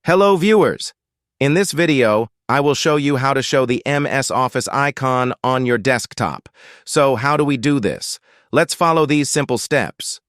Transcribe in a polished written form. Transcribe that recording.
Hello viewers! In this video, I will show you how to show the MS Office icon on your desktop. So how do we do this? Let's follow these simple steps.